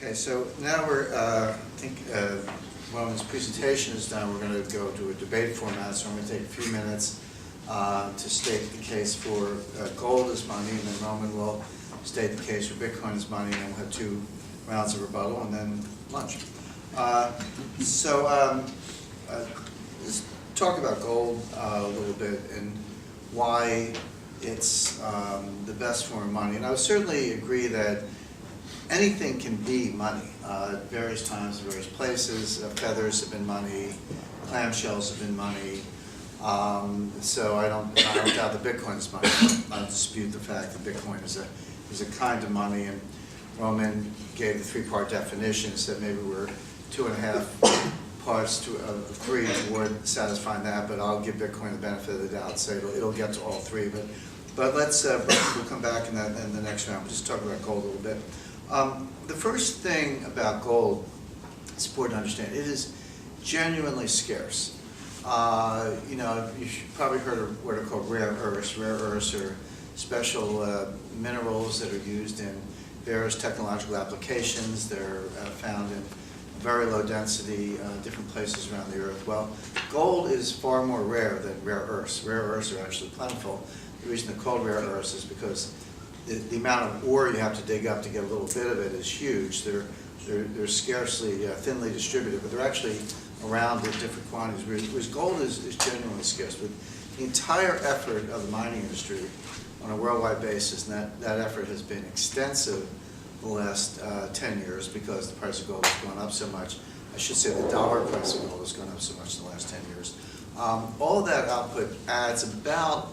Okay, so now I think, when his presentation is done, we're going to go to a debate format, so I'm going to take a few minutes to state the case for gold as money, and then Roman will state the case for Bitcoin as money, and then we'll have 2 rounds of rebuttal, and then lunch. Let's talk about gold a little bit and why it's the best form of money. And I would certainly agree that anything can be money at various times, in various places. Feathers have been money, clamshells have been money. So I don't doubt that Bitcoin is money. I don't dispute the fact that Bitcoin is a kind of money. And Roman gave the 3-part definition, said maybe we're 2.5 parts to 3 toward satisfying that. But I'll give Bitcoin the benefit of the doubt, say it'll get to all 3. But let's we'll come back in the next round. We'll just talk about gold a little bit. The first thing about gold, it's important to understand, it is genuinely scarce. You've probably heard of what are called rare earths. Rare earths are special minerals that are used in various technological applications. They're found in very low density, different places around the earth. Well, gold is far more rare than rare earths. Rare earths are actually plentiful. The reason they're called rare earths is because the amount of ore you have to dig up to get a little bit of it is huge. They're scarcely thinly distributed, but they're actually around in different quantities. Whereas gold is genuinely scarce. But the entire effort of the mining industry on a worldwide basis, and that effort has been extensive the last 10 years because the price of gold has gone up so much. I should say the dollar price of gold has gone up so much in the last 10 years. All of that output adds about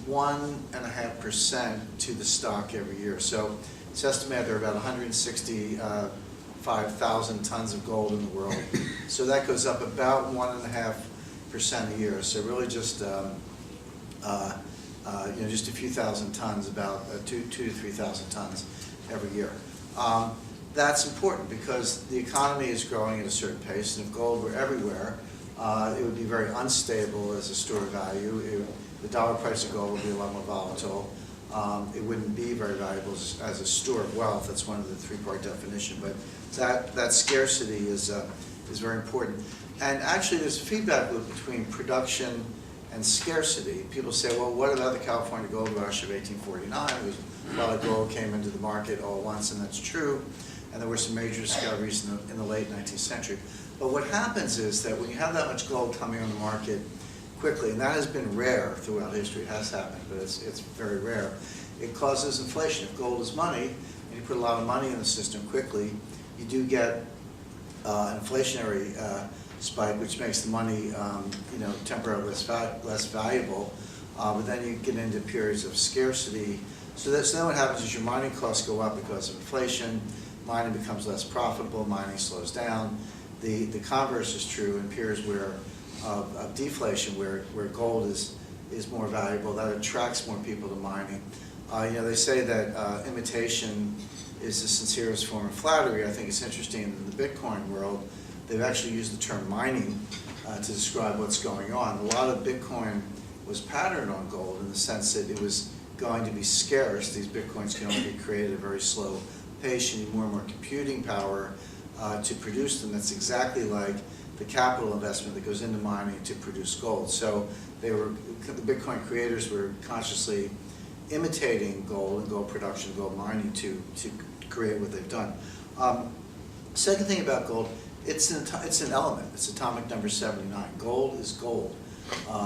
1.5% to the stock every year. So it's estimated there are about 165,000 tons of gold in the world. So that goes up about 1.5% a year. So really just just a few thousand tons, about 2,000 to 3,000 tons every year. That's important because the economy is growing at a certain pace, and if gold were everywhere, it would be very unstable as a store of value. The dollar price of gold would be a lot more volatile. It wouldn't be very valuable as a store of wealth. That's one of the 3-part definition. But that scarcity is very important. And actually, there's a feedback loop between production and scarcity. People say, well, what about the California gold rush of 1849? It was a lot of gold came into the market all at once, and that's true. And there were some major discoveries in the late 19th century. But what happens is that when you have that much gold coming on the market quickly, and that has been rare throughout history, it has happened, but it's very rare, it causes inflation. If gold is money, and you put a lot of money in the system quickly, you do get an inflationary spike, which makes the money temporarily less valuable, but then you get into periods of scarcity. So then what happens is your mining costs go up because of inflation, mining becomes less profitable, mining slows down. The converse is true in periods of deflation, where gold is more valuable. That attracts more people to mining. They say that imitation is the sincerest form of flattery. I think it's interesting in the Bitcoin world, they've actually used the term mining to describe what's going on. A lot of Bitcoin was patterned on gold in the sense that it was going to be scarce. These Bitcoins can only be created at a very slow pace. You need more and more computing power to produce them. That's exactly like the capital investment that goes into mining to produce gold. So the Bitcoin creators were consciously imitating gold and gold production, gold mining to create what they've done. Second thing about gold, it's an element. It's atomic number 79. Gold is gold.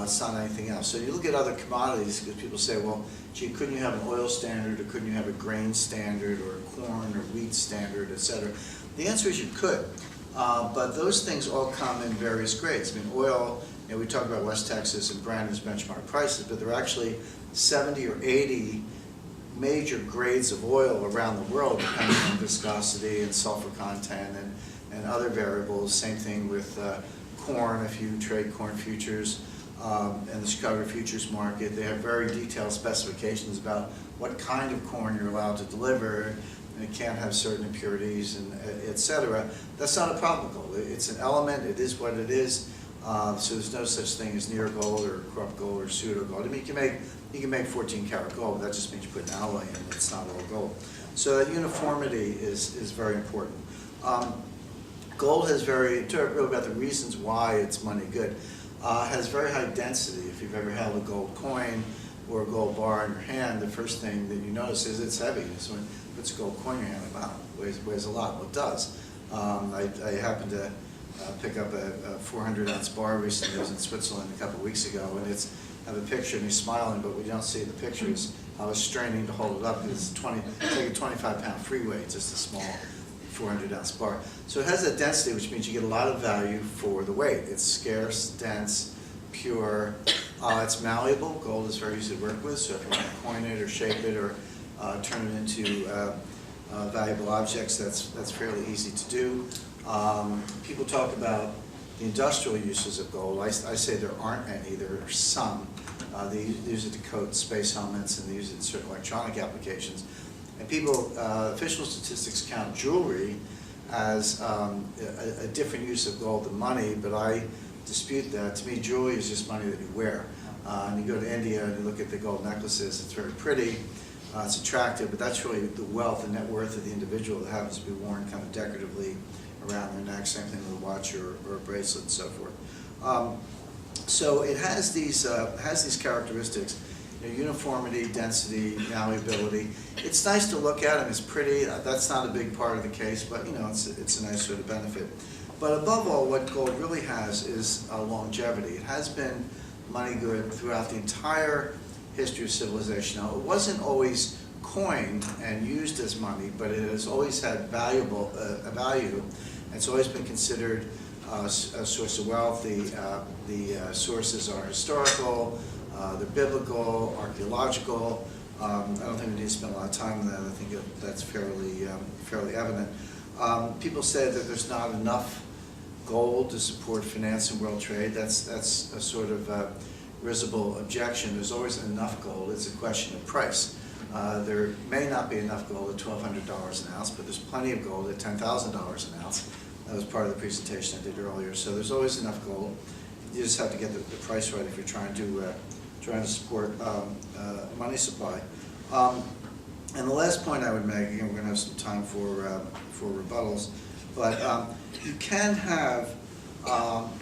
It's not anything else. So you look at other commodities, because people say, well, gee, couldn't you have an oil standard, or couldn't you have a grain standard, or a corn or wheat standard, et cetera? The answer is you could. But those things all come in various grades. I mean, oil, we talk about West Texas and Brent as benchmark prices, but there are actually 70 or 80 major grades of oil around the world, depending on viscosity and sulfur content and other variables. Same thing with corn, if you trade corn futures and the Chicago futures market. They have very detailed specifications about what kind of corn you're allowed to deliver, and it can't have certain impurities, and et cetera. That's not a problem with gold. It's an element. It is what it is. So there's no such thing as near gold or corrupt gold or pseudo gold. I mean, you can make 14 karat gold, but that just means you put an alloy in. It's not all gold. So that uniformity is very important. Gold has really about the reasons why it's money good, has very high density. If you've ever held a gold coin or a gold bar in your hand, the first thing that you notice is it's heavy. So when it puts a gold coin in your hand, wow, it weighs a lot. Well, it does. I happened to pick up a 400-ounce bar recently. I was in Switzerland a couple of weeks ago, and I have a picture of me smiling, but we don't see the pictures. I was straining to hold it up because it's like a 25-pound free weight, just a small 400-ounce bar. So it has that density, which means you get a lot of value for the weight. It's scarce, dense, pure. It's malleable. Gold is very easy to work with, so if you want to coin it or shape it or turn it into valuable objects, that's fairly easy to do. People talk about the industrial uses of gold. I say there aren't any. There are some. They use it to coat space helmets, and they use it in certain electronic applications. And official statistics count jewelry as a different use of gold than money, but I dispute that. To me, jewelry is just money that you wear. And you go to India and you look at the gold necklaces, it's very pretty, it's attractive, but that's really the wealth, the net worth of the individual that happens to be worn kind of decoratively around their neck, same thing with a watch or a bracelet and so forth. So it has these characteristics. Uniformity, density, malleability. It's nice to look at, and it's pretty. That's not a big part of the case, but it's a nice sort of benefit. But above all, what gold really has is longevity. It has been money good throughout the entire history of civilization. Now, it wasn't always coined and used as money, but it has always had a value. It's always been considered a source of wealth. The sources are historical. They're biblical, archaeological. I don't think we need to spend a lot of time on that. I think that's fairly evident. People say that there's not enough gold to support finance and world trade. That's a sort of risible objection. There's always enough gold. It's a question of price. There may not be enough gold at $1,200 an ounce, but there's plenty of gold at $10,000 an ounce. That was part of the presentation I did earlier. So there's always enough gold. You just have to get the price right if you're trying to support money supply. And the last point I would make, again, we're going to have some time for rebuttals, but you can have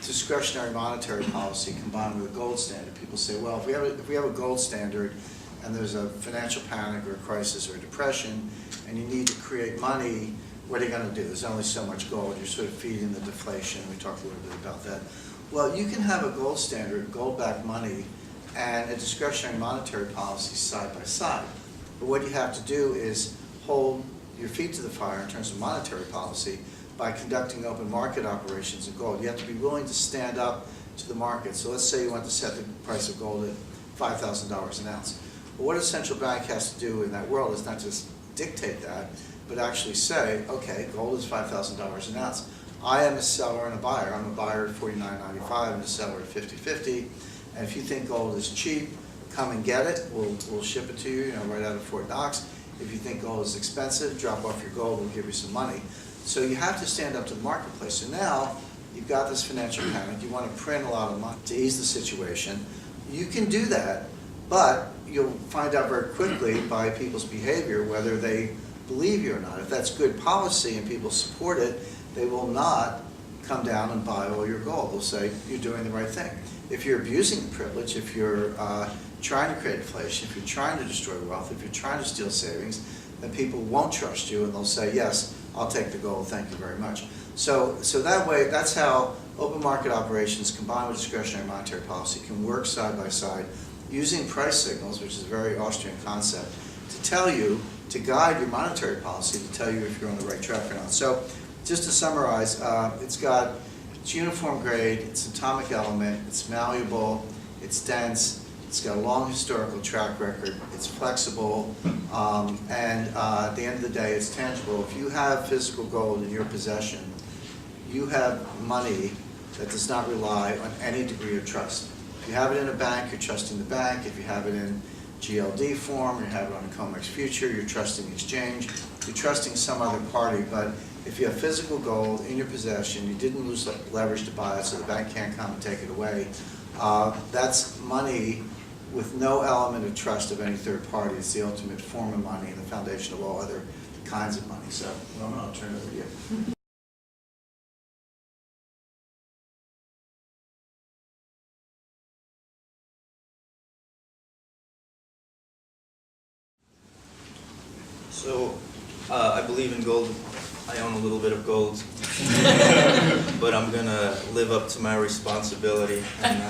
discretionary monetary policy combined with a gold standard. People say, well, if we have a gold standard and there's a financial panic or a crisis or a depression and you need to create money, what are you going to do? There's only so much gold. You're sort of feeding the deflation. We talked a little bit about that. Well, you can have a gold standard, gold-backed money, and a discretionary monetary policy side by side. But what you have to do is hold your feet to the fire in terms of monetary policy by conducting open market operations in gold. You have to be willing to stand up to the market. So let's say you want to set the price of gold at $5,000 an ounce. But what a central bank has to do in that world is not just dictate that, but actually say, okay, gold is $5,000 an ounce. I am a seller and a buyer. I'm a buyer at $49.95 and a seller at $50.50. And if you think gold is cheap, come and get it. We'll ship it to you, right out of Fort Knox. If you think gold is expensive, drop off your gold. We'll give you some money. So you have to stand up to the marketplace. So now you've got this financial panic. You want to print a lot of money to ease the situation. You can do that, but you'll find out very quickly by people's behavior whether they believe you or not. If that's good policy and people support it, they will not come down and buy all your gold. They'll say, you're doing the right thing. If you're abusing the privilege, if you're trying to create inflation, if you're trying to destroy wealth, if you're trying to steal savings, then people won't trust you and they'll say, yes, I'll take the gold, thank you very much. So that way, that's how open market operations combined with discretionary monetary policy can work side by side using price signals, which is a very Austrian concept, to tell you, to guide your monetary policy, to tell you if you're on the right track or not. So just to summarize, it's uniform grade, it's an atomic element, it's malleable, it's dense, it's got a long historical track record, it's flexible, and at the end of the day, it's tangible. If you have physical gold in your possession, you have money that does not rely on any degree of trust. If you have it in a bank, you're trusting the bank. If you have it in GLD form, you have it on a COMEX future, you're trusting exchange, you're trusting some other party. But if you have physical gold in your possession, you didn't lose leverage to buy it, so the bank can't come and take it away. That's money with no element of trust of any third party. It's the ultimate form of money and the foundation of all other kinds of money. So, Roman, I'll turn it over to you. So, I believe in gold. I own a little bit of gold. But I'm going to live up to my responsibility and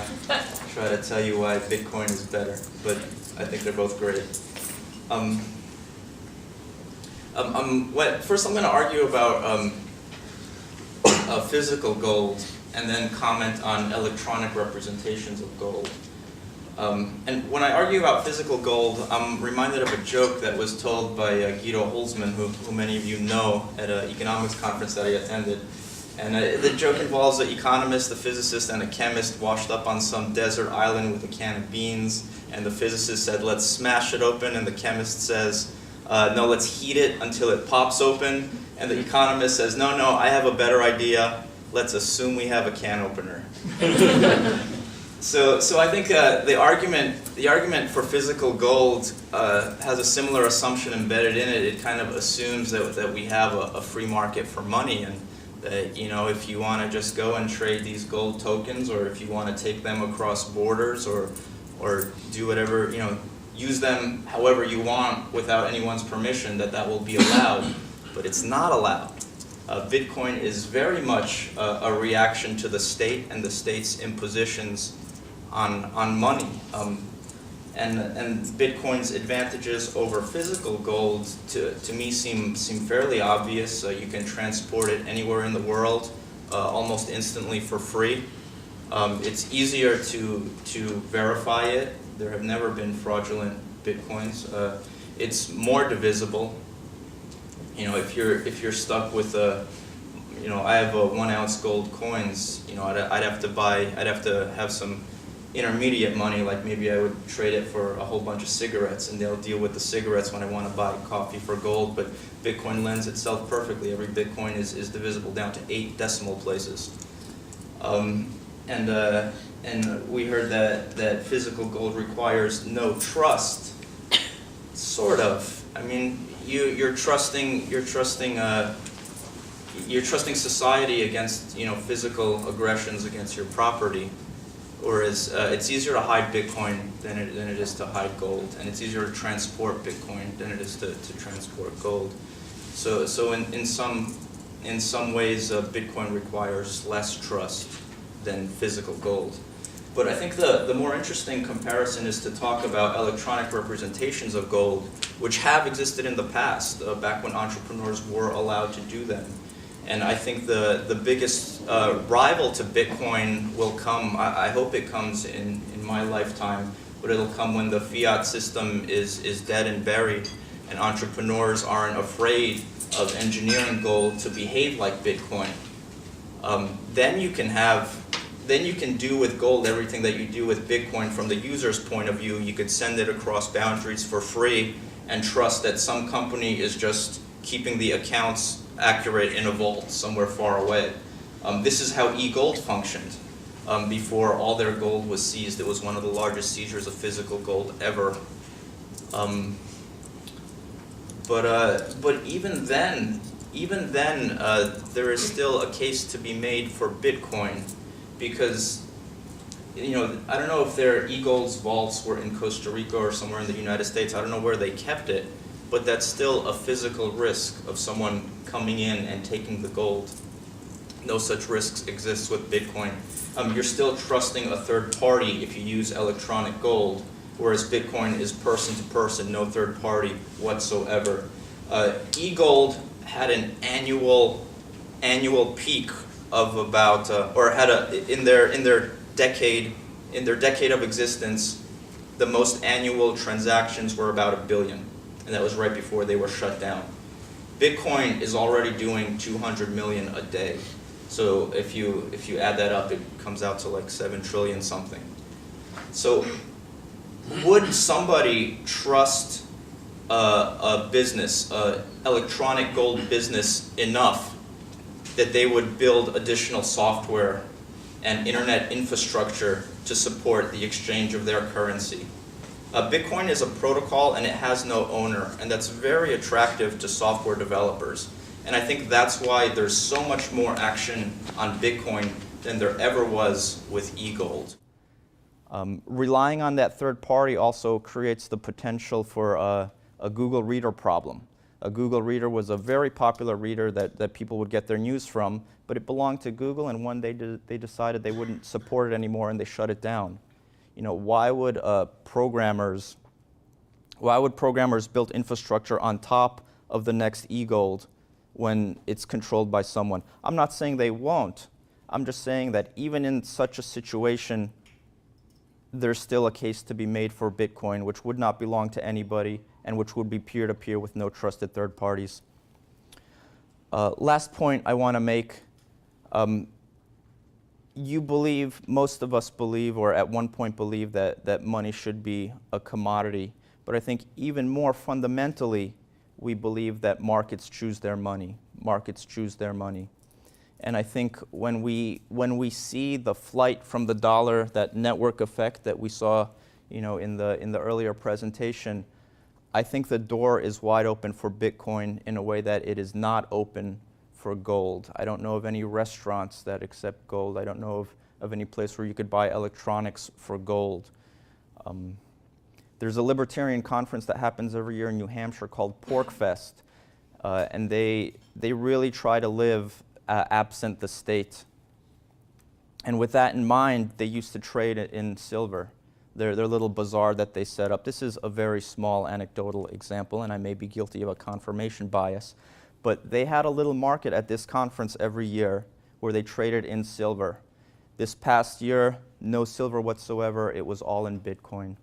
try to tell you why Bitcoin is better. But I think they're both great. First, I'm going to argue about physical gold and then comment on electronic representations of gold. And when I argue about physical gold, I'm reminded of a joke that was told by Guido Holzmann, who many of you know, at an economics conference that I attended. And the joke involves an economist, a physicist, and a chemist washed up on some desert island with a can of beans. And the physicist said, "Let's smash it open." And the chemist says, "No, let's heat it until it pops open." And the economist says, "No, I have a better idea. Let's assume we have a can opener." So I think the argument for physical gold has a similar assumption embedded in it. It kind of assumes that we have a free market for money, and that, you know, if you want to just go and trade these gold tokens, or if you want to take them across borders, or do whatever, you know, use them however you want without anyone's permission, that will be allowed. But it's not allowed. Bitcoin is very much a reaction to the state and the state's impositions on money. And Bitcoin's advantages over physical gold to me seem fairly obvious. You can transport it anywhere in the world almost instantly for free. It's easier to verify it. There have never been fraudulent Bitcoins. It's more divisible. You know, if you're stuck with you know, I have 1 ounce gold coins. You know, I'd have to have some intermediate money, like maybe I would trade it for a whole bunch of cigarettes, and they'll deal with the cigarettes when I want to buy coffee for gold. But Bitcoin lends itself perfectly. Every Bitcoin is divisible down to 8 decimal places. And we heard that physical gold requires no trust. Sort of. I mean, you're trusting society against, you know, physical aggressions against your property. Whereas it's easier to hide Bitcoin than it is to hide gold, and it's easier to transport Bitcoin than it is to transport gold. So in some ways, Bitcoin requires less trust than physical gold. But I think the more interesting comparison is to talk about electronic representations of gold, which have existed in the past, back when entrepreneurs were allowed to do them. And I think the biggest rival to Bitcoin will come, I hope it comes in my lifetime, but it'll come when the fiat system is dead and buried, and entrepreneurs aren't afraid of engineering gold to behave like Bitcoin. Then you can do with gold everything that you do with Bitcoin from the user's point of view. You could send it across boundaries for free and trust that some company is just keeping the accounts accurate in a vault somewhere far away. This is how eGold functioned before all their gold was seized. It was one of the largest seizures of physical gold ever. But even then, there is still a case to be made for Bitcoin, because, you know, I don't know if their eGold's vaults were in Costa Rica or somewhere in the United States. I don't know where they kept it, but that's still a physical risk of someone coming in and taking the gold. No such risks exist with Bitcoin. You're still trusting a third party if you use electronic gold, whereas Bitcoin is person to person, no third party whatsoever. eGold had an annual peak of about, or had in their decade of existence, the most annual transactions were about 1 billion, and that was right before they were shut down. Bitcoin is already doing 200 million a day. So if you add that up, it comes out to like 7 trillion something. So would somebody trust a business, electronic gold business, enough that they would build additional software and internet infrastructure to support the exchange of their currency? Bitcoin is a protocol and it has no owner, and that's very attractive to software developers. And I think that's why there's so much more action on Bitcoin than there ever was with eGold. Relying on that third party also creates the potential for a Google Reader problem. A Google Reader was a very popular reader that people would get their news from, but it belonged to Google, and one day they decided they wouldn't support it anymore and they shut it down. You know, why would programmers build infrastructure on top of the next eGold when it's controlled by someone? I'm not saying they won't. I'm just saying that even in such a situation, there's still a case to be made for Bitcoin, which would not belong to anybody and which would be peer-to-peer with no trusted third parties. Last point I want to make. Most of us believe, or at one point believe, that money should be a commodity. But I think even more fundamentally, we believe that markets choose their money. Markets choose their money. And I think when we see the flight from the dollar, that network effect that we saw, you know, in the earlier presentation, I think the door is wide open for Bitcoin in a way that it is not open for gold. I don't know of any restaurants that accept gold. I don't know of any place where you could buy electronics for gold. There's a libertarian conference that happens every year in New Hampshire called PorcFest, and they really try to live absent the state. And with that in mind, they used to trade in silver. Their little bazaar that they set up. This is a very small anecdotal example, and I may be guilty of a confirmation bias, but they had a little market at this conference every year where they traded in silver. This past year, no silver whatsoever. It was all in Bitcoin.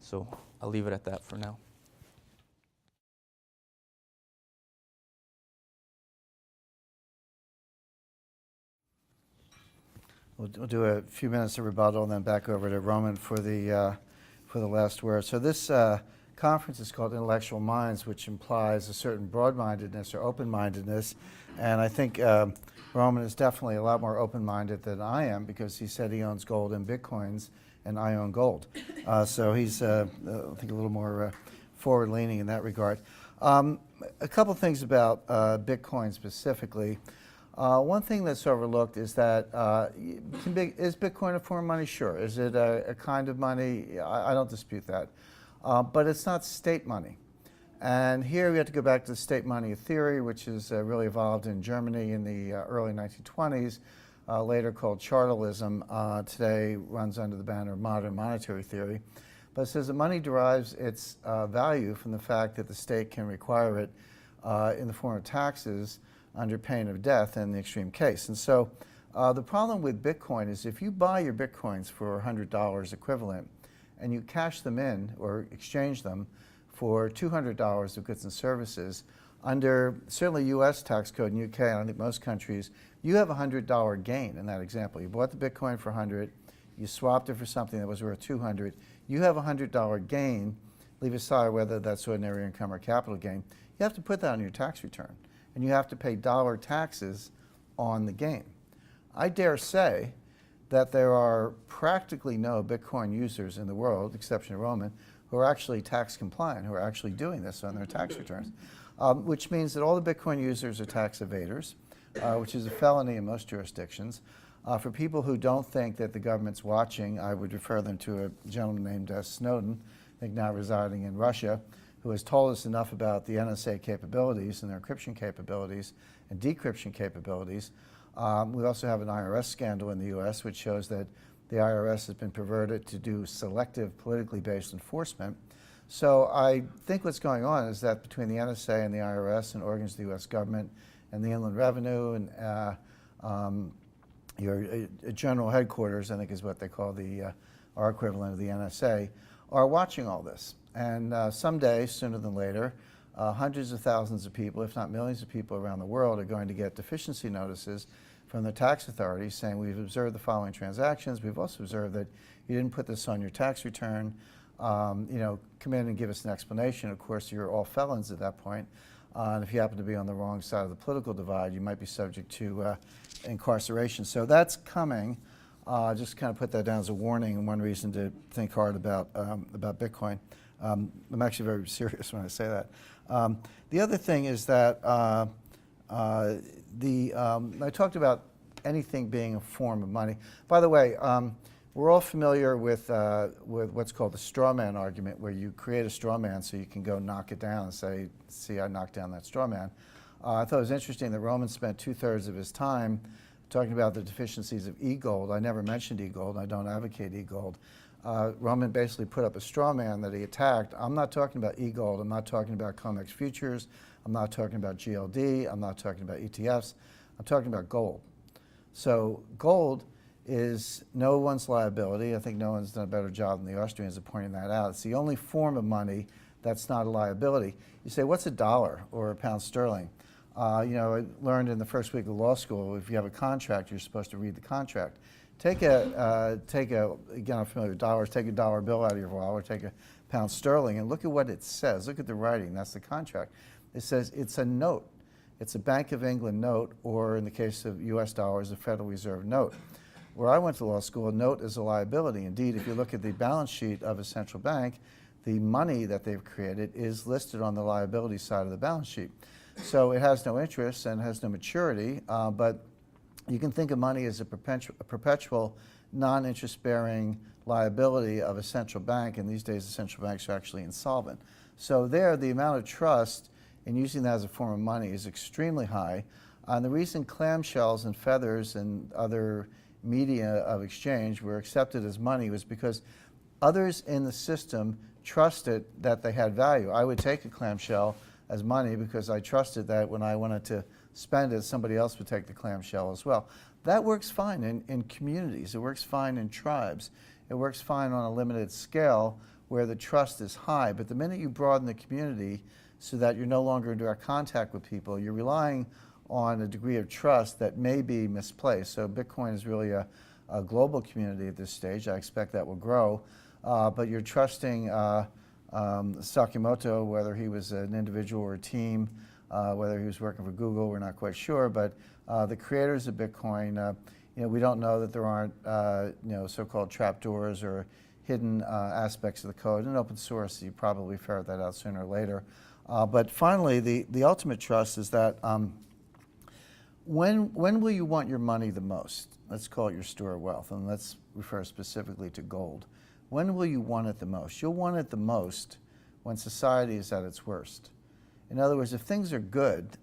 So I'll leave it at that for now. We'll do a few minutes of rebuttal and then back over to Roman for the last word. So this conference is called Intellectual Minds, which implies a certain broad-mindedness or open-mindedness. And I think Roman is definitely a lot more open-minded than I am, because he said he owns gold and Bitcoins, and I own gold. So he's, I think, a little more forward-leaning in that regard. A couple things about Bitcoin specifically. One thing that's overlooked is that is Bitcoin a form of money? Sure. Is it a kind of money? I don't dispute that. But it's not state money. And here we have to go back to the state money theory, which has really evolved in Germany in the early 1920s, later called Chartalism. Today runs under the banner of modern monetary theory. But it says that money derives its value from the fact that the state can require it in the form of taxes under pain of death in the extreme case. And so the problem with Bitcoin is if you buy your Bitcoins for $100 equivalent and you cash them in or exchange them for $200 of goods and services, under certainly U.S. tax code in UK, and I think most countries, you have a $100 gain in that example. You bought the Bitcoin for 100, you swapped it for something that was worth 200, you have a $100 gain. Leave aside whether that's ordinary income or capital gain. You have to put that on your tax return, and you have to pay dollar taxes on the gain. I dare say that there are practically no Bitcoin users in the world, exception of Roman, who are actually tax compliant, who are actually doing this on their tax returns, which means that all the Bitcoin users are tax evaders, which is a felony in most jurisdictions. For people who don't think that the government's watching, I would refer them to a gentleman named Snowden, I think now residing in Russia, who has told us enough about the NSA capabilities and their encryption capabilities and decryption capabilities. We also have an IRS scandal in the US, which shows that the IRS has been perverted to do selective politically based enforcement. So I think what's going on is that between the NSA and the IRS and organs of the US government and the Inland Revenue and your general headquarters, I think is what they call our equivalent of the NSA, are watching all this. And someday, sooner than later, hundreds of thousands of people, if not millions of people around the world, are going to get deficiency notices from the tax authorities saying, we've observed the following transactions. We've also observed that you didn't put this on your tax return. Come in and give us an explanation. Of course, you're all felons at that point. And if you happen to be on the wrong side of the political divide, you might be subject to incarceration. So that's coming. Just kind of put that down as a warning and one reason to think hard about Bitcoin. I'm actually very serious when I say that. The other thing is that I talked about anything being a form of money. By the way, We're all familiar with what's called the straw man argument, where you create a straw man so you can go knock it down and say, see, I knocked down that straw man. I thought it was interesting that Roman spent 2/3 of his time talking about the deficiencies of e-gold. I never mentioned e-gold, and I don't advocate e-gold. Roman basically put up a straw man that he attacked. I'm not talking about e-gold. I'm not talking about COMEX futures. I'm not talking about GLD. I'm not talking about ETFs. I'm talking about gold. So gold is no one's liability. I think no one's done a better job than the Austrians of pointing that out. It's the only form of money that's not a liability. You say, what's a dollar or a pound sterling? I learned in the first week of law school, if you have a contract, you're supposed to read the contract. Again, I'm familiar with dollars, take a dollar bill out of your wallet, or take a pound sterling, and look at what it says. Look at the writing, that's the contract. It says it's a note. It's a Bank of England note, or in the case of US dollars, a Federal Reserve note. Where I went to law school, a note is a liability. Indeed, if you look at the balance sheet of a central bank, the money that they've created is listed on the liability side of the balance sheet. So it has no interest and has no maturity, but you can think of money as a perpetual non-interest-bearing liability of a central bank, and these days the central banks are actually insolvent. So there, the amount of trust in using that as a form of money is extremely high. And the reason clamshells and feathers and other media of exchange were accepted as money was because others in the system trusted that they had value. I would take a clamshell as money because I trusted that when I wanted to spend it, somebody else would take the clamshell as well. That works fine in communities. It works fine in tribes. It works fine on a limited scale where the trust is high. But the minute you broaden the community so that you're no longer in direct contact with people, you're relying on a degree of trust that may be misplaced. So Bitcoin is really a global community at this stage. I expect that will grow. But you're trusting Sakamoto, whether he was an individual or a team, whether he was working for Google, we're not quite sure. But the creators of Bitcoin, we don't know that there aren't so-called trapdoors or hidden aspects of the code. In open source, you probably ferret that out sooner or later. But finally, the ultimate trust is that when will you want your money the most? Let's call it your store of wealth, and let's refer specifically to gold. When will you want it the most? You'll want it the most when society is at its worst. In other words, if things are good,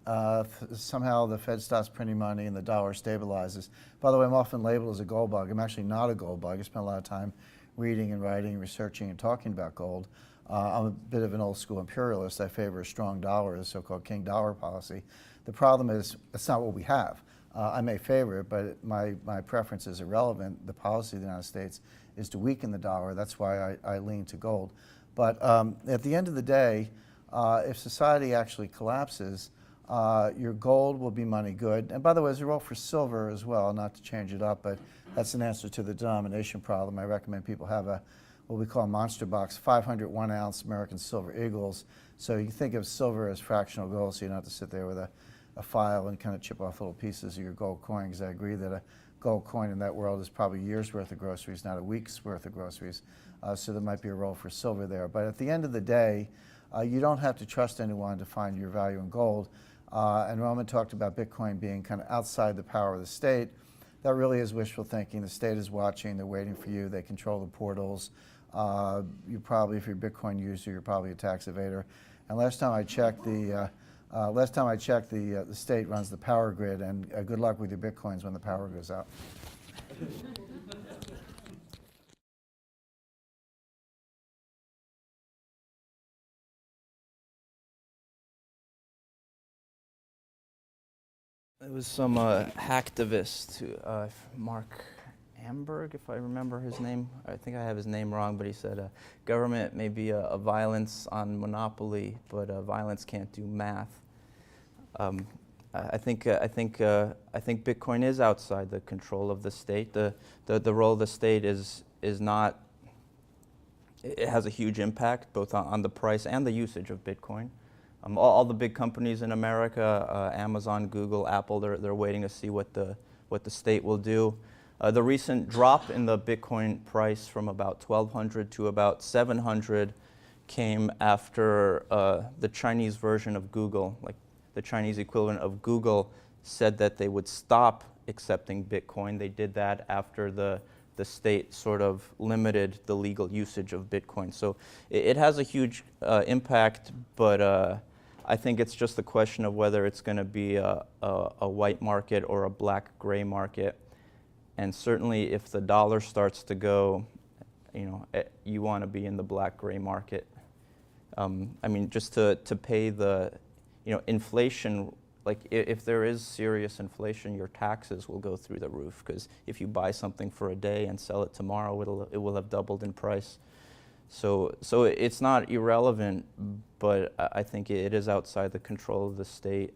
somehow the Fed stops printing money and the dollar stabilizes. By the way, I'm often labeled as a gold bug. I'm actually not a gold bug. I spent a lot of time reading and writing, researching and talking about gold. I'm a bit of an old school imperialist. I favor a strong dollar, the so-called king dollar policy. The problem is that's not what we have. I may favor it, but my preference is irrelevant. The policy of the United States is to weaken the dollar. That's why I lean to gold. But at the end of the day, if society actually collapses, your gold will be money good. And by the way, there's a role for silver as well, not to change it up, but that's an answer to the denomination problem. I recommend people have what we call a monster box, 500 1-ounce American Silver Eagles. So you can think of silver as fractional gold, so you don't have to sit there with a file and kind of chip off little pieces of your gold coin, because I agree that a gold coin in that world is probably a year's worth of groceries, not a week's worth of groceries. So there might be a role for silver there. But at the end of the day, you don't have to trust anyone to find your value in gold. And Roman talked about Bitcoin being kind of outside the power of the state. That really is wishful thinking. The state is watching, they're waiting for you, they control the portals. You probably, if you're a Bitcoin user, you're probably a tax evader. And last time I checked, the state runs the power grid, and good luck with your Bitcoins when the power goes out. It was some hacktivist, Mark Amberg, if I remember his name. I think I have his name wrong, but he said government may be a violence on monopoly, but violence can't do math. I think Bitcoin is outside the control of the state. The role of the state is not. It has a huge impact both on the price and the usage of Bitcoin. All the big companies in America, Amazon, Google, Apple, they're waiting to see what the state will do. The recent drop in the Bitcoin price from about 1,200 to about 700 came after the Chinese version of Google, like the Chinese equivalent of Google, said that they would stop accepting Bitcoin. They did that after the the state sort of limited the legal usage of Bitcoin. So it has a huge impact, but I think it's just a question of whether it's going to be a white market or a black-gray market. And certainly if the dollar starts to go, you want to be in the black-gray market. I mean, just to pay the, inflation, like if there is serious inflation, your taxes will go through the roof, because if you buy something for a day and sell it tomorrow, it will have doubled in price. So it's not irrelevant, but I think it is outside the control of the state.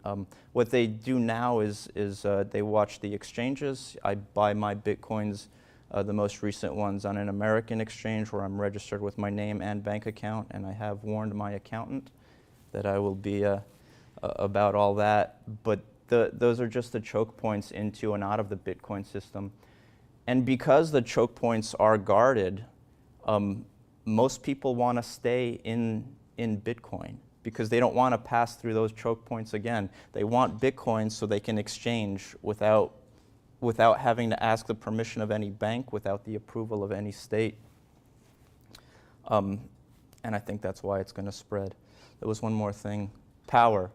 What they do now is they watch the exchanges. I buy my Bitcoins, the most recent ones, on an American exchange where I'm registered with my name and bank account, and I have warned my accountant that I will be about all that. But those are just the choke points into and out of the Bitcoin system. And because the choke points are guarded, most people want to stay in Bitcoin because they don't want to pass through those choke points again. They want Bitcoin so they can exchange without having to ask the permission of any bank, without the approval of any state. And I think that's why it's going to spread. There was one more thing, power.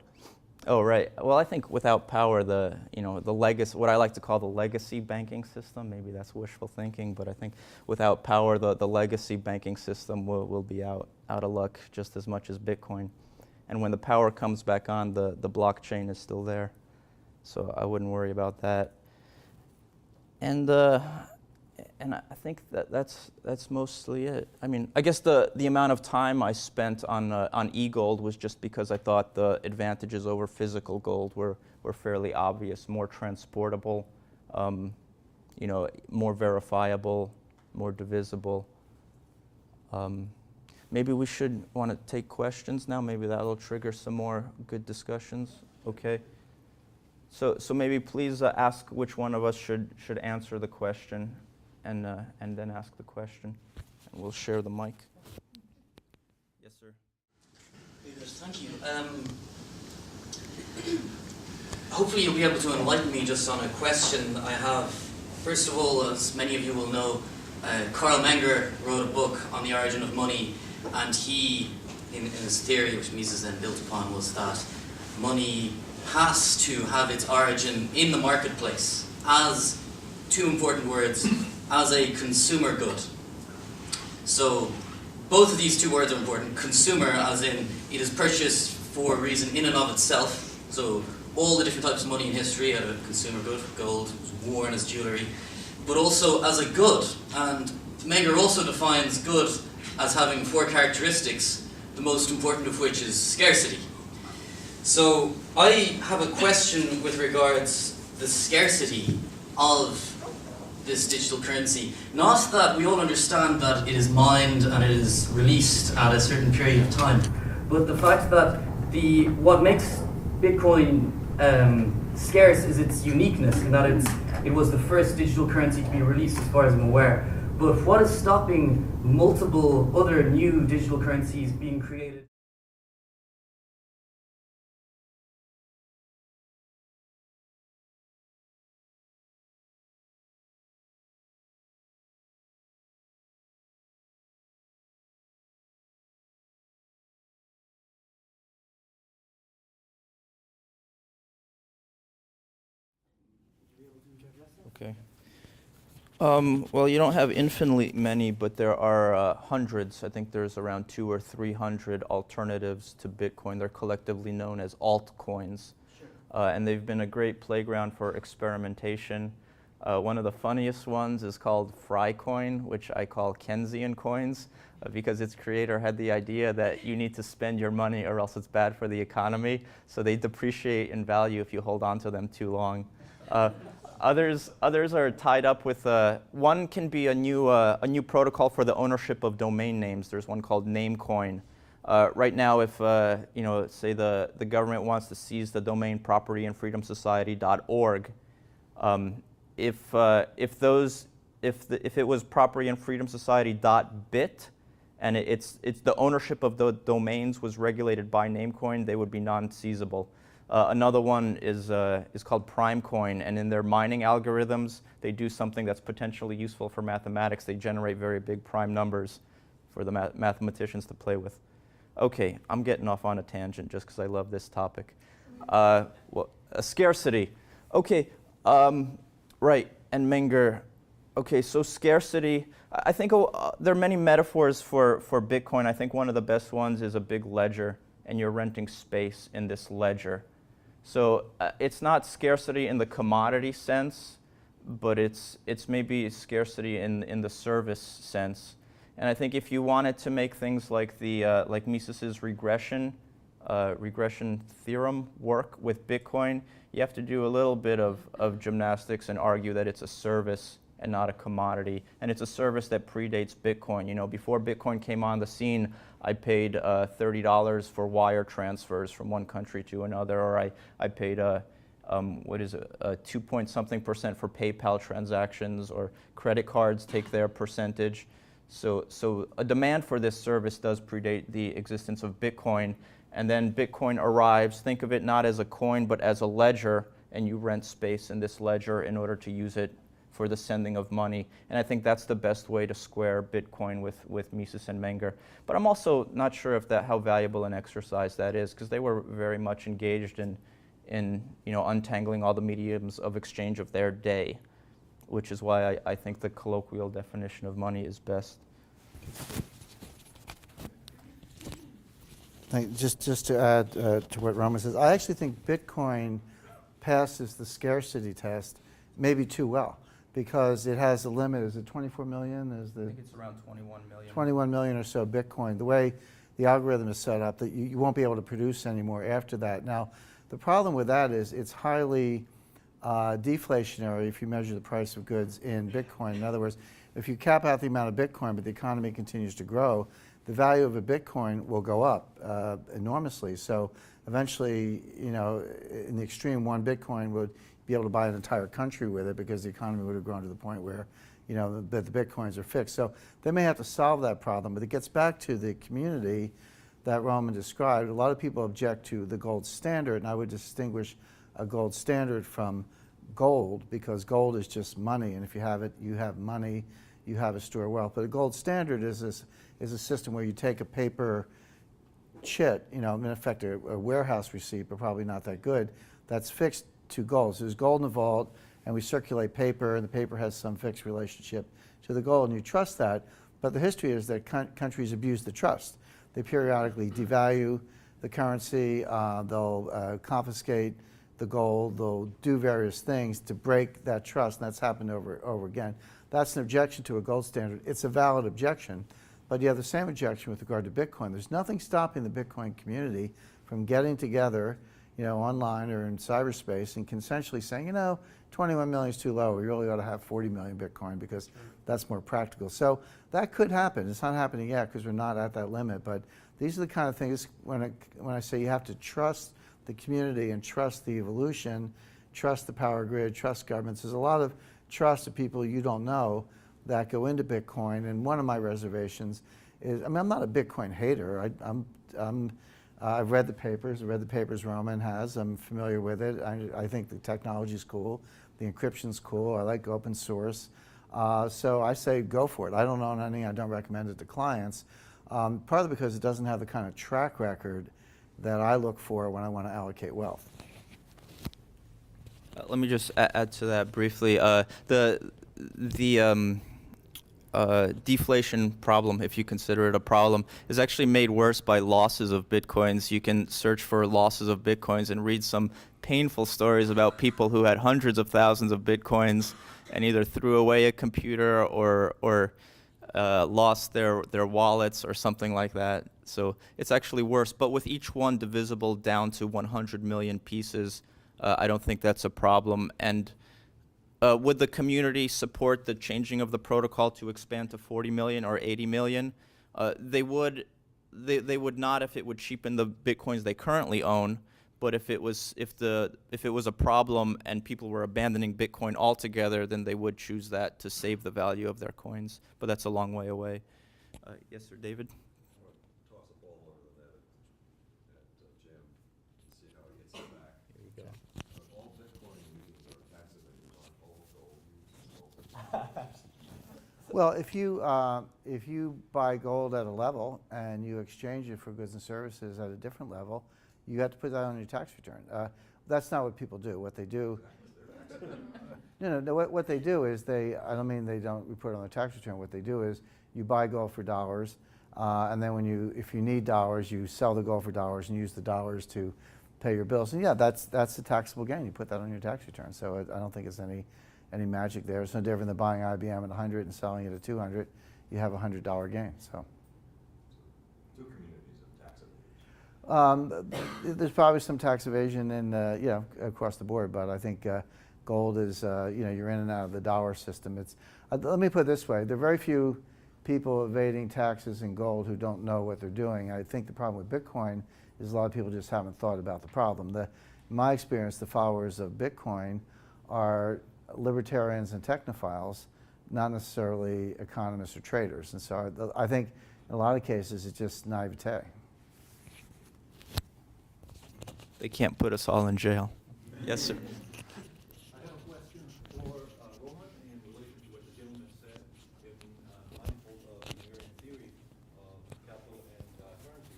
Oh, right. Well, I think without power, the legacy, what I like to call the legacy banking system, maybe that's wishful thinking, but I think without power, the legacy banking system will be out of luck just as much as Bitcoin. And when the power comes back on, the blockchain is still there. So I wouldn't worry about that. And I think that's mostly it. I mean, I guess the amount of time I spent on e-gold was just because I thought the advantages over physical gold were fairly obvious, more transportable, more verifiable, more divisible. Maybe we should want to take questions now. Maybe that'll trigger some more good discussions. Okay. So maybe please ask which one of us should answer the question. And then ask the question, and we'll share the mic. Yes, sir. Thank you. Hopefully you'll be able to enlighten me just on a question I have. First of all, as many of you will know, Carl Menger wrote a book on the origin of money, and he, in his theory, which Mises then built upon, was that money has to have its origin in the marketplace as, two important words, as a consumer good. So both of these two words are important. Consumer, as in it is purchased for a reason in and of itself. So all the different types of money in history had a consumer good. Gold was worn as jewellery. But also as a good. And Menger also defines good as having four characteristics, the most important of which is scarcity. So I have a question with regards to the scarcity of this digital currency. Not that we all understand that it is mined and it is released at a certain period of time, but the fact that what makes Bitcoin scarce is its uniqueness, in that it was the first digital currency to be released, as far as I'm aware. But what is stopping multiple other new digital currencies being created? Okay. Well, you don't have infinitely many, but there are hundreds. I think there's around 200 or 300 alternatives to Bitcoin. They're collectively known as altcoins. Sure. And they've been a great playground for experimentation. One of the funniest ones is called Frycoin, which I call Keynesian coins, because its creator had the idea that you need to spend your money or else it's bad for the economy. So they depreciate in value if you hold on to them too long. Others are tied up with, one can be a new protocol for the ownership of domain names. There's one called Namecoin. Right now, if say the government wants to seize the domain propertyandfreedomsociety.org, if it was propertyandfreedomsociety.bit, and it's the ownership of the domains was regulated by Namecoin, they would be non-seizable. Another one is called Primecoin, and in their mining algorithms, they do something that's potentially useful for mathematics. They generate very big prime numbers for the mathematicians to play with. Okay, I'm getting off on a tangent just because I love this topic. Scarcity. Okay, right, and Menger. Okay, so scarcity. I think there are many metaphors for Bitcoin. I think one of the best ones is a big ledger, and you're renting space in this ledger. So it's not scarcity in the commodity sense, but it's maybe scarcity in the service sense. And I think if you wanted to make things like like Mises's regression theorem work with Bitcoin, you have to do a little bit of gymnastics and argue that it's a service and not a commodity. And it's a service that predates Bitcoin. You know, before Bitcoin came on the scene, I paid $30 for wire transfers from one country to another, or I paid 2 point something percent for PayPal transactions, or credit cards take their percentage. So a demand for this service does predate the existence of Bitcoin, and then Bitcoin arrives. Think of it not as a coin, but as a ledger, and you rent space in this ledger in order to use it for the sending of money. And I think that's the best way to square Bitcoin with Mises and Menger. But I'm also not sure if how valuable an exercise that is, because they were very much engaged in untangling all the mediums of exchange of their day, which is why I think the colloquial definition of money is best. Just to add to what Roman says, I actually think Bitcoin passes the scarcity test maybe too well, because it has a limit. Is it 24 million? I think it's around 21 million. 21 million or so Bitcoin. The way the algorithm is set up, that you won't be able to produce anymore after that. Now, the problem with that is it's highly deflationary if you measure the price of goods in Bitcoin. In other words, if you cap out the amount of Bitcoin, but the economy continues to grow, the value of a Bitcoin will go up enormously. So eventually, in the extreme, one Bitcoin would be able to buy an entire country with it, because the economy would have grown to the point where, the Bitcoins are fixed. So they may have to solve that problem, but it gets back to the community that Roman described. A lot of people object to the gold standard, and I would distinguish a gold standard from gold, because gold is just money, and if you have it, you have money, you have a store of wealth. But a gold standard is a system where you take a paper chit, in effect a warehouse receipt, but probably not that good, that's fixed to gold. So there's gold in the vault, and we circulate paper, and the paper has some fixed relationship to the gold, and you trust that. But the history is that countries abuse the trust. They periodically devalue the currency, they'll confiscate the gold, they'll do various things to break that trust, and that's happened over again. That's an objection to a gold standard. It's a valid objection, but you have the same objection with regard to Bitcoin. There's nothing stopping the Bitcoin community from getting together, online or in cyberspace, and consensually saying, 21 million is too low. We really ought to have 40 million Bitcoin, because that's more practical. So that could happen. It's not happening yet because we're not at that limit. But these are the kind of things when I say you have to trust the community and trust the evolution, trust the power grid, trust governments. There's a lot of trust of people you don't know that go into Bitcoin. And one of my reservations is, I'm not a Bitcoin hater. I've read the papers. I've read the papers Roman has. I'm familiar with it. I think the technology is cool. The encryption's cool. I like open source. So I say go for it. I don't own any. I don't recommend it to clients, partly because it doesn't have the kind of track record that I look for when I want to allocate wealth. Let me just add to that briefly. The deflation problem, if you consider it a problem, is actually made worse by losses of Bitcoins. You can search for losses of Bitcoins and read some painful stories about people who had hundreds of thousands of Bitcoins and either threw away a computer or lost their wallets or something like that. So it's actually worse. But with each one divisible down to 100 million pieces, I don't think that's a problem. And would the community support the changing of the protocol to expand to 40 million or 80 million? They would not if it would cheapen the Bitcoins they currently own. But if it was a problem and people were abandoning Bitcoin altogether, then they would choose that to save the value of their coins. But that's a long way away. Yes, sir, David? Toss a ball over the net at Jim to see how he hits it back. Well, if you buy gold at a level and you exchange it for goods and services at a different level, you have to put that on your tax return. That's not what people do. What they do, no. What they do is I don't mean they don't report it on their tax return. What they do is you buy gold for dollars, and then if you need dollars, you sell the gold for dollars and use the dollars to pay your bills. And yeah, that's a taxable gain. You put that on your tax return. So I don't think it's any magic there. It's no different than buying IBM at 100 and selling it at 200. You have a $100 gain. So. Two communities of tax evasion. There's probably some tax evasion across the board, but I think gold is, you're in and out of the dollar system. Let me put it this way, there are very few people evading taxes in gold who don't know what they're doing. I think the problem with Bitcoin is a lot of people just haven't thought about the problem. In my experience, the followers of Bitcoin are libertarians and technophiles, not necessarily economists or traders. And so I think in a lot of cases it's just naivete. They can't put us all in jail. Yes, sir. I have a question for Roman in relation to what the gentleman said in mindful of the Hungarian theory of capital and currency.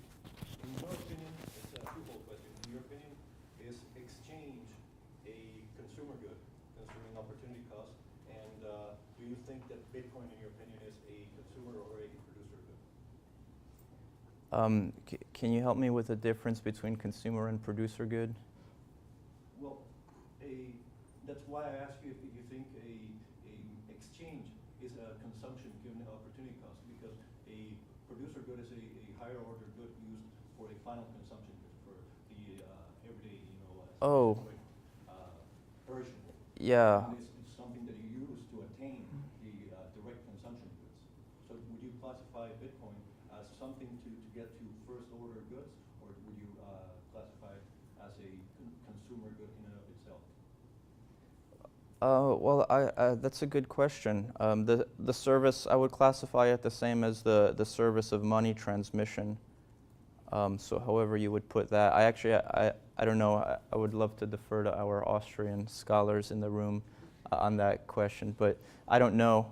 In your opinion, it's a twofold question. In your opinion, is exchange a consumer good, considering opportunity cost? And do you think that Bitcoin, in your opinion, is a consumer or a producer good? Can you help me with the difference between consumer and producer good? Well, that's why I ask you if you think a exchange is a consumption given the opportunity cost, because a producer good is a higher order good used for a final consumption good for the everyday, version. Yeah. And it's something that you use to attain the direct consumption goods. So would you classify Bitcoin as something to get to first order goods, or would you classify it as a consumer good in and of itself? That's a good question. The service, I would classify it the same as the service of money transmission. So however you would put that. I don't know. I would love to defer to our Austrian scholars in the room on that question, but I don't know.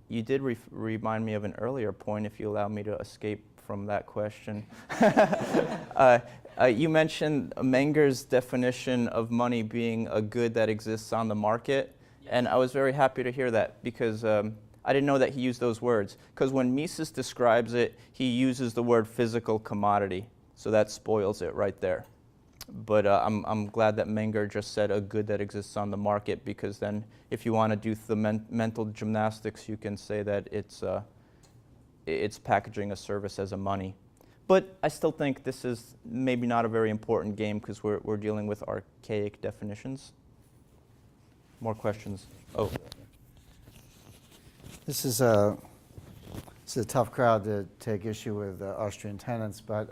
You did remind me of an earlier point, if you allow me to escape from that question. You mentioned Menger's definition of money being a good that exists on the market, and I was very happy to hear that, because I didn't know that he used those words. Because when Mises describes it, he uses the word physical commodity, so that spoils it right there. But I'm glad that Menger just said a good that exists on the market, because then if you want to do the mental gymnastics, you can say that it's packaging a service as a money. But I still think this is maybe not a very important game, because we're dealing with archaic definitions. More questions? Oh. This is a tough crowd to take issue with Austrian tenants, but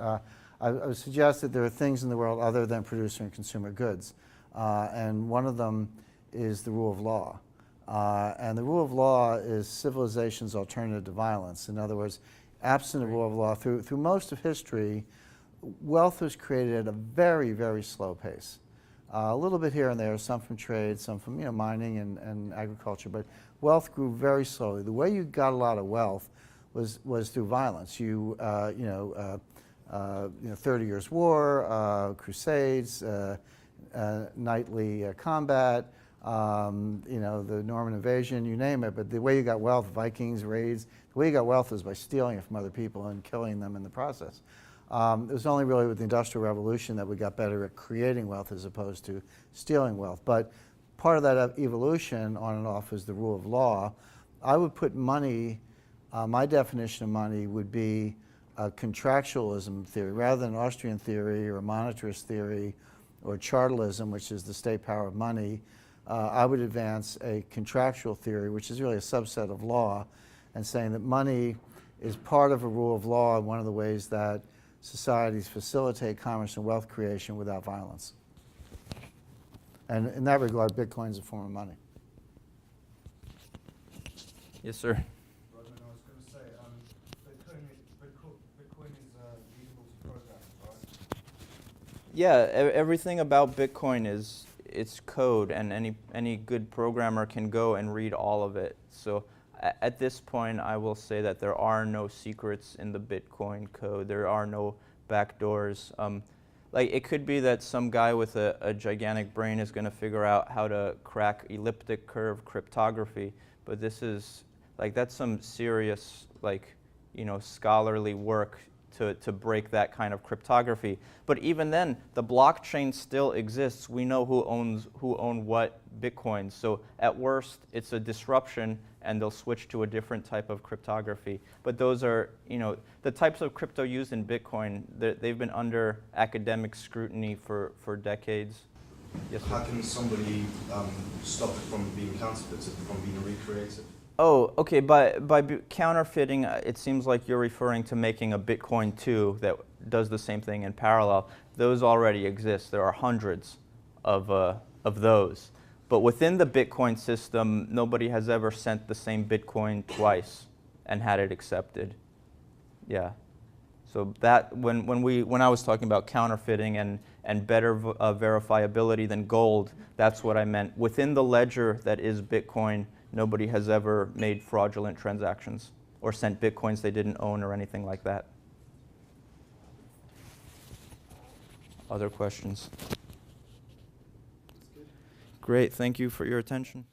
I would suggest that there are things in the world other than producer and consumer goods, and one of them is the rule of law. And the rule of law is civilization's alternative to violence. In other words, absent a rule of law, through most of history, wealth was created at a very, very slow pace. A little bit here and there, some from trade, some from mining and agriculture, but wealth grew very slowly. The way you got a lot of wealth was through violence. 30 Years' War, Crusades, nightly combat, the Norman invasion, you name it. But the way you got wealth, Vikings, raids, the way you got wealth was by stealing it from other people and killing them in the process. It was only really with the Industrial Revolution that we got better at creating wealth as opposed to stealing wealth. But part of that evolution on and off is the rule of law. I would put money, my definition of money would be a contractualism theory, rather than Austrian theory or monetarist theory or chartalism, which is the state power of money. I would advance a contractual theory, which is really a subset of law, and saying that money is part of a rule of law and one of the ways that societies facilitate commerce and wealth creation without violence. And in that regard, Bitcoin is a form of money. Yes, sir. Rodman, I was going to say, Bitcoin is usable to program, right? Yeah, everything about Bitcoin is it's code, and any good programmer can go and read all of it. So at this point, I will say that there are no secrets in the Bitcoin code. There are no backdoors. Like, it could be that some guy with a gigantic brain is going to figure out how to crack elliptic curve cryptography, but this is, like, that's some serious, like, you know, scholarly work to break that kind of cryptography. But even then, the blockchain still exists. We know who own what Bitcoins. So at worst, it's a disruption, and they'll switch to a different type of cryptography. But those are, you know, the types of crypto used in Bitcoin, they've been under academic scrutiny for decades. Yes, sir? How can somebody stop it from being counterfeited, from being recreated? Oh, okay. By counterfeiting, it seems like you're referring to making a Bitcoin 2 that does the same thing in parallel. Those already exist. There are hundreds of those. But within the Bitcoin system, nobody has ever sent the same Bitcoin twice and had it accepted. Yeah. So that when I was talking about counterfeiting and better verifiability than gold, that's what I meant. Within the ledger that is Bitcoin, nobody has ever made fraudulent transactions or sent Bitcoins they didn't own or anything like that. Other questions? Great, thank you for your attention.